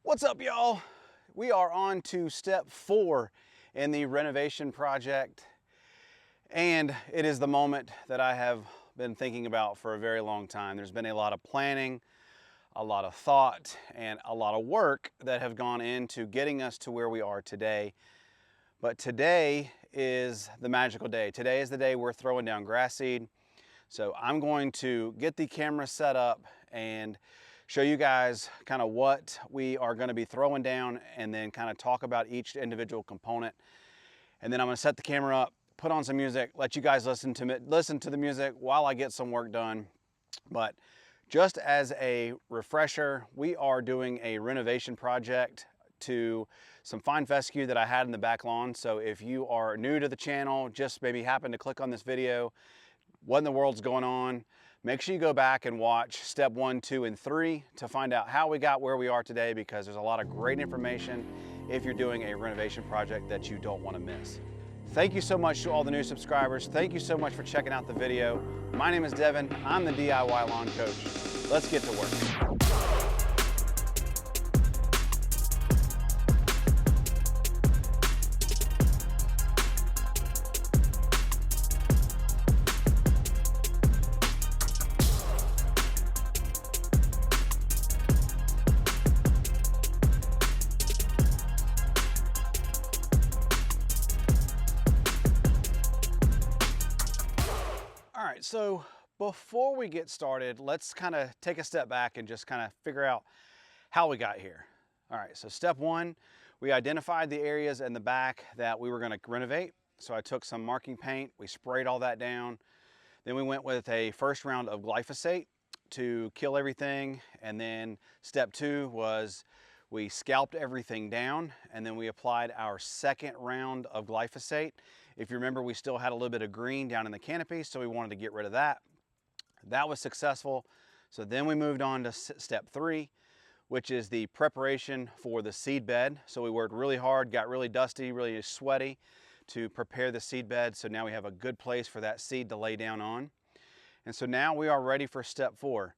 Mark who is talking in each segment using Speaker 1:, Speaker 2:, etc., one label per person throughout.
Speaker 1: What's up, y'all? We are on to step 4 in the renovation project, and it is the moment that I have been thinking about for a very long time. There's been a lot of planning, a lot of thought, and a lot of work that have gone into getting us to where we are today. But today is the magical day. Today is the day we're throwing down grass seed. So I'm going to get the camera set up and show you guys kind of what we are going to be throwing down, and then kind of talk about each individual component. And then I'm going to set the camera up, put on some music, let you guys listen to the music while I get some work done. But just as a refresher, we are doing a renovation project to some fine fescue that I had in the back lawn. So if you are new to the channel, just maybe happen to click on this video, what in the world's going on, make sure you go back and watch step 1, 2, and 3 to find out how we got where we are today, because there's a lot of great information if you're doing a renovation project that you don't want to miss. Thank you so much to all the new subscribers. Thank you so much for checking out the video. My name is Devin. I'm the DIY Lawn Coach. Let's get to work. So before we get started, let's kind of take a step back and just kind of figure out how we got here. All right, so step 1, we identified the areas in the back that we were going to renovate. So I took some marking paint, we sprayed all that down. Then we went with a first round of glyphosate to kill everything. And then step 2 was we scalped everything down, and then we applied our second round of glyphosate. If you remember, we still had a little bit of green down in the canopy, so we wanted to get rid of that. That was successful. So then we moved on to step 3, which is the preparation for the seed bed. So we worked really hard, got really dusty, really sweaty to prepare the seed bed. So now we have a good place for that seed to lay down on. And so now we are ready for step 4.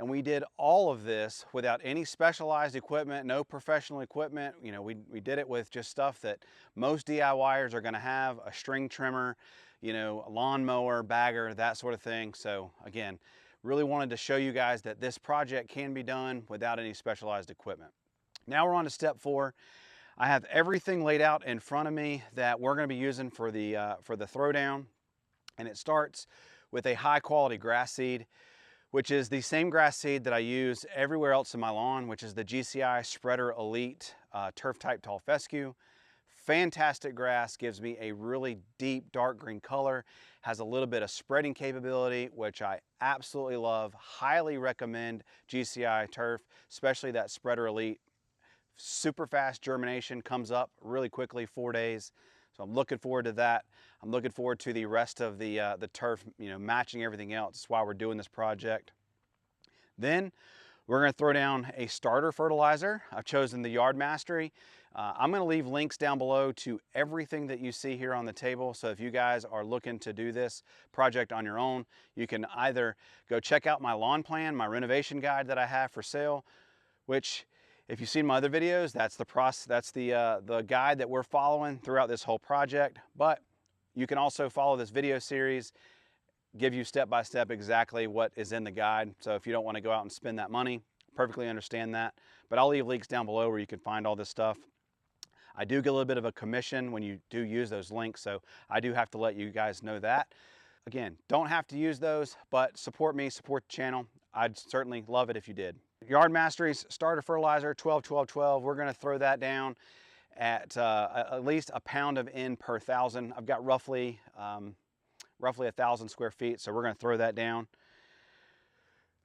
Speaker 1: And we did all of this without any specialized equipment, no professional equipment. You know, we did it with just stuff that most DIYers are gonna have, a string trimmer, you know, a lawnmower, bagger, that sort of thing. So again, really wanted to show you guys that this project can be done without any specialized equipment. Now we're on to step 4. I have everything laid out in front of me that we're gonna be using for the throwdown. And it starts with a high quality grass seed, which is the same grass seed that I use everywhere else in my lawn, which is the GCI Spreader Elite Turf Type Tall Fescue. Fantastic grass, gives me a really deep dark green color, has a little bit of spreading capability, which I absolutely love. Highly recommend GCI Turf, especially that Spreader Elite. Super fast germination, comes up really quickly, 4 days. So I'm looking forward to that. I'm looking forward to the rest of the turf, you know, matching everything else. That's why we're doing this project. Then we're going to throw down a starter fertilizer. I've chosen the Yard Mastery. I'm going to leave links down below to everything that you see here on the table. So if you guys are looking to do this project on your own, you can either go check out my lawn plan, my renovation guide that I have for sale, which, if you've seen my other videos, that's the guide that we're following throughout this whole project. But you can also follow this video series, give you step by step exactly what is in the guide. So if you don't want to go out and spend that money, perfectly understand that. But I'll leave links down below where you can find all this stuff. I do get a little bit of a commission when you do use those links, so I do have to let you guys know that. Again, don't have to use those, but support me, support the channel. I'd certainly love it if you did. Yard Mastery's starter fertilizer, 12-12-12. We're going to throw that down at least a pound of N per 1,000. I've got roughly 1,000 square feet, so we're going to throw that down.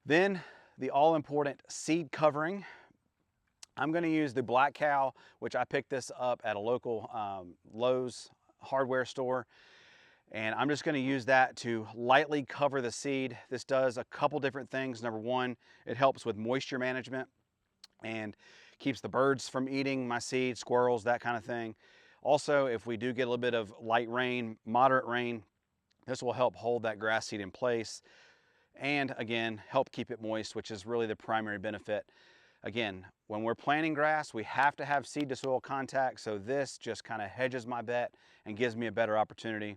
Speaker 1: Then the all-important seed covering. I'm going to use the Black Cow, which I picked this up at a local Lowe's hardware store. And I'm just going to use that to lightly cover the seed. This does a couple different things. Number one, it helps with moisture management and keeps the birds from eating my seed, squirrels, that kind of thing. Also, if we do get a little bit of light rain, moderate rain, this will help hold that grass seed in place and again, help keep it moist, which is really the primary benefit. Again, when we're planting grass, we have to have seed to soil contact, so this just kind of hedges my bet and gives me a better opportunity.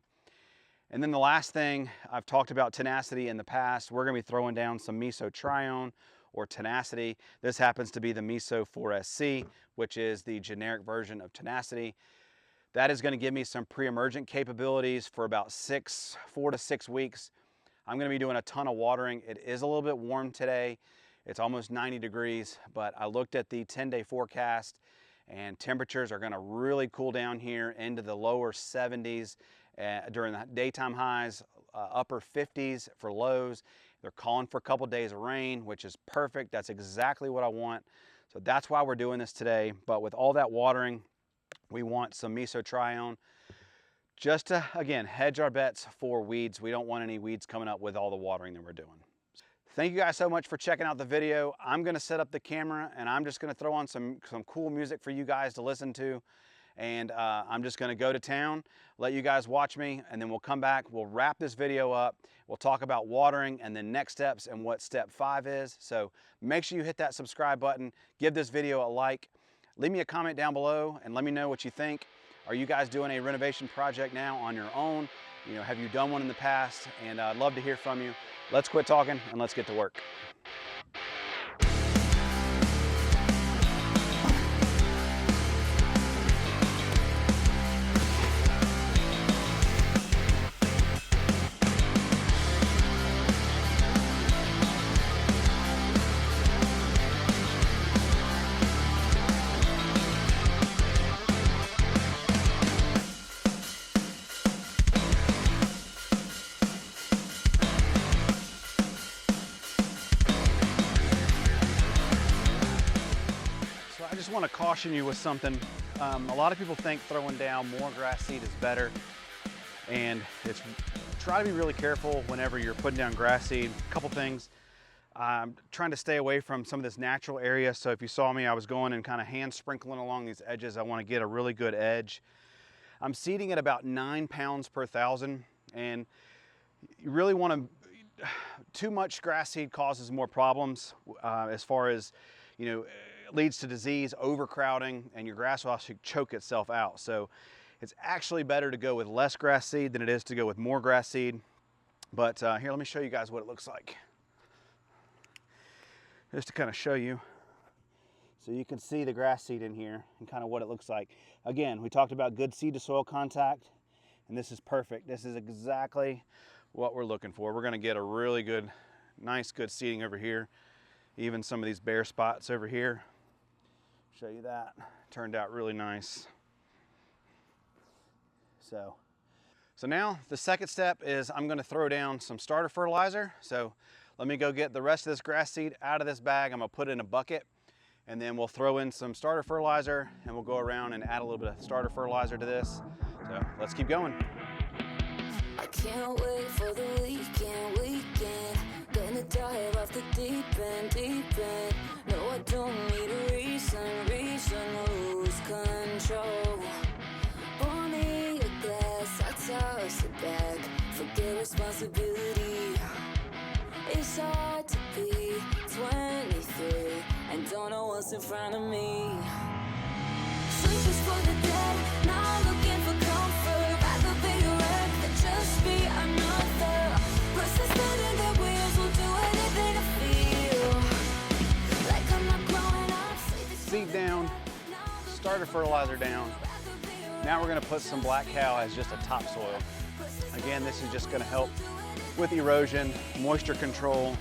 Speaker 1: And then the last thing, I've talked about tenacity in the past. We're gonna be throwing down some mesotrione or tenacity. This happens to be the Meso 4SC, which is the generic version of tenacity. That is gonna give me some pre-emergent capabilities for about 4 to 6 weeks. I'm gonna be doing a ton of watering. It is a little bit warm today. It's almost 90 degrees, but I looked at the 10-day forecast and temperatures are gonna really cool down here into the lower 70s during the daytime highs, upper 50s for lows. They're calling for a couple days of rain, which is perfect. That's exactly what I want. So that's why we're doing this today. But with all that watering, we want some mesotrione just to, again, hedge our bets for weeds. We don't want any weeds coming up with all the watering that we're doing. Thank you guys so much for checking out the video. I'm gonna set up the camera and I'm just gonna throw on some cool music for you guys to listen to. And I'm just gonna go to town, let you guys watch me, and then we'll come back, we'll wrap this video up, we'll talk about watering and then next steps and what step 5 is. So make sure you hit that subscribe button, give this video a like, leave me a comment down below and let me know what you think. Are you guys doing a renovation project now on your own? You know, have you done one in the past? And I'd love to hear from you. Let's quit talking and let's get to work. I just want to caution you with something. A lot of people think throwing down more grass seed is better, and try to be really careful whenever you're putting down grass seed. A couple things. I'm trying to stay away from some of this natural area. So if you saw me, I was going and kind of hand sprinkling along these edges. I want to get a really good edge. I'm seeding at about 9 pounds per 1,000, and you really want to. Too much grass seed causes more problems as far as, you know, leads to disease, overcrowding, and your grass will actually choke itself out. So it's actually better to go with less grass seed than it is to go with more grass seed. But here, let me show you guys what it looks like. Just to kind of show you. So you can see the grass seed in here and kind of what it looks like. Again, we talked about good seed to soil contact, and this is perfect. This is exactly what we're looking for. We're gonna get a really good, nice, good seeding over here. Even some of these bare spots over here. Show you that. Turned out really nice. So now the second step is I'm gonna throw down some starter fertilizer. So let me go get the rest of this grass seed out of this bag. I'm gonna put it in a bucket, and then we'll throw in some starter fertilizer and we'll go around and add a little bit of starter fertilizer to this. So let's keep going.
Speaker 2: I can't wait for the weekend. Gonna dive off the deep end. No, I don't need a reason, lose control. Pour me a glass, I toss it back, forget responsibility. It's hard to be 23 and don't know what's in front of me. Sleep is for the dead, now I'm looking for comfort. Rather be a wreck than just be another. Persistent in the wheels will do anything to feel like I'm not growing up.
Speaker 1: Seed down, starter fertilizer down. Now we're gonna put some black cow as just a topsoil. Again, this is just gonna help with erosion, moisture control.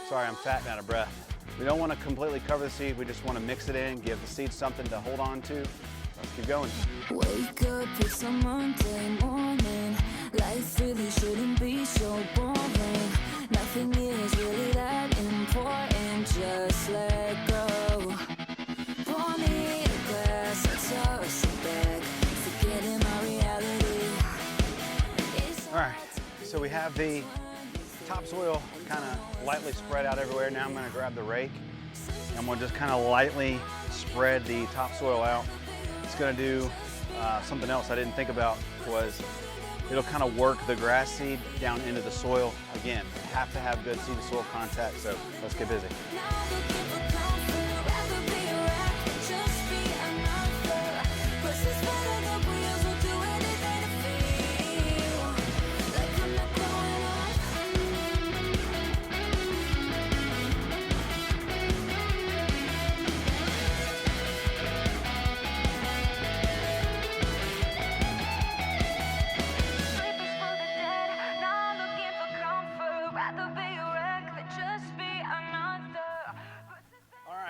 Speaker 1: Sorry, I'm fat and out of breath. We don't want to completely cover the seed. We just want to mix it in, give the seed something to hold on to. Let's keep going.
Speaker 2: Wake up, it's a Monday morning. Life really shouldn't be so boring. Nothing is really that important. Just let go. Pour me a glass, I toss it back, forgetting my reality.
Speaker 1: All right, so we have the topsoil kind of lightly spread out everywhere. Now I'm going to grab the rake and I'm going to just kind of lightly spread the topsoil out. It's going to do something else I didn't think about, was it'll kind of work the grass seed down into the soil. Again, have to have good seed to soil contact, so let's get busy.
Speaker 2: Now looking for comfort.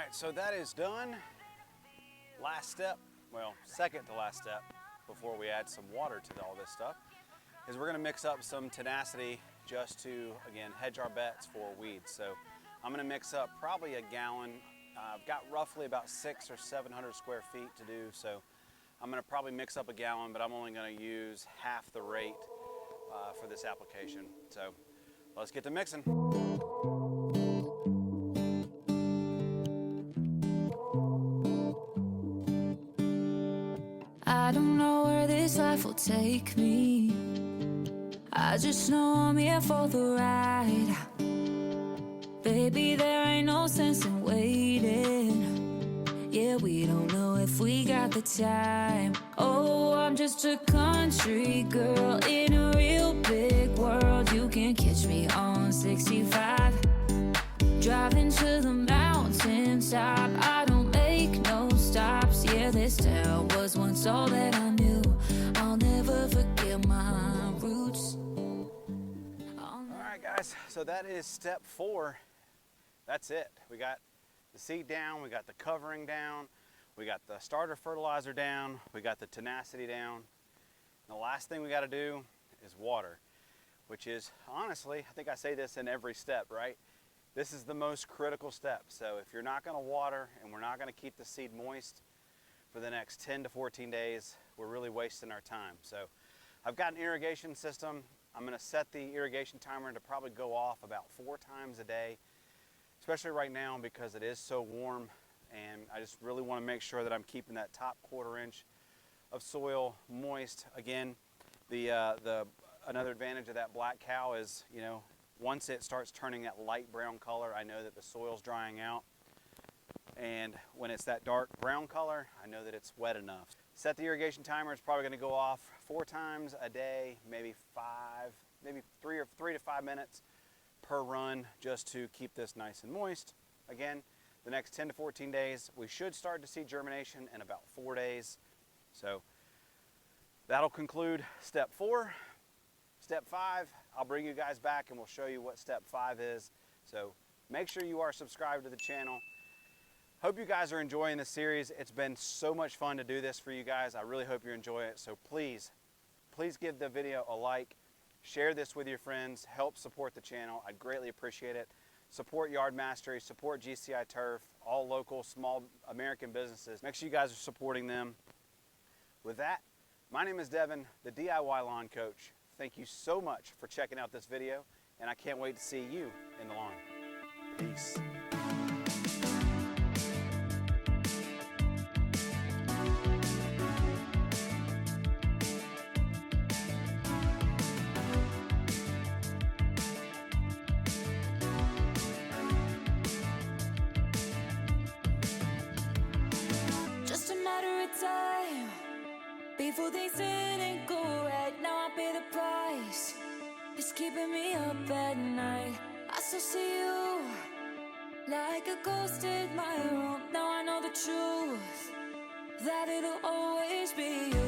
Speaker 1: right, so that is done. Last step, well, second to last step before we add some water to all this stuff is we're gonna mix up some tenacity just to, again, hedge our bets for weeds. So I'm gonna mix up probably a gallon. I've got roughly about 600 or 700 square feet to do, so I'm gonna probably mix up a gallon, but I'm only gonna use half the rate for this application. So let's get to mixing.
Speaker 2: I don't know where this life will take me. I just know I'm here for the ride. Baby, there ain't no sense in waiting. Yeah, we don't know if we got the time. Oh, I'm just a country girl in a real big world. You can catch me on 65, driving to the mountaintop. I don't make no stops. Yeah, this town was once all that I knew. I'll never forget my roots.
Speaker 1: All right, guys, so that is step 4. That's it. We got the seed down, we got the covering down, we got the starter fertilizer down, we got the tenacity down. And the last thing we got to do is water, which is, honestly, I think I say this in every step, right? This is the most critical step. So if you're not going to water and we're not going to keep the seed moist for the next 10 to 14 days, we're really wasting our time. So I've got an irrigation system. I'm going to set the irrigation timer to probably go off about 4 times a day, especially right now because it is so warm, and I just really want to make sure that I'm keeping that top 1/4 inch of soil moist. Again, another advantage of that black cow is, you know, once it starts turning that light brown color, I know that the soil's drying out. And when it's that dark brown color, I know that it's wet enough. Set the irrigation timer. It's probably going to go off 4 times a day, maybe 3 to 5 minutes per run, just to keep this nice and moist. Again, the next 10 to 14 days, we should start to see germination in about 4 days. So that'll conclude step 4. Step 5, I'll bring you guys back and we'll show you what step 5 is. So make sure you are subscribed to the channel. Hope you guys are enjoying this series. It's been so much fun to do this for you guys. I really hope you enjoy it. So please give the video a like, share this with your friends, help support the channel. I'd greatly appreciate it. Support Yard Mastery, support GCI Turf, all local, small American businesses. Make sure you guys are supporting them. With that, my name is Devin, the DIY Lawn Coach. Thank you so much for checking out this video, and I can't wait to see you in the lawn. Peace.
Speaker 2: Just a matter of time before things didn't go right. Now I pay the price. It's keeping me up at night. I still see you like a ghost in my room. Now I know the truth, that it'll always be you.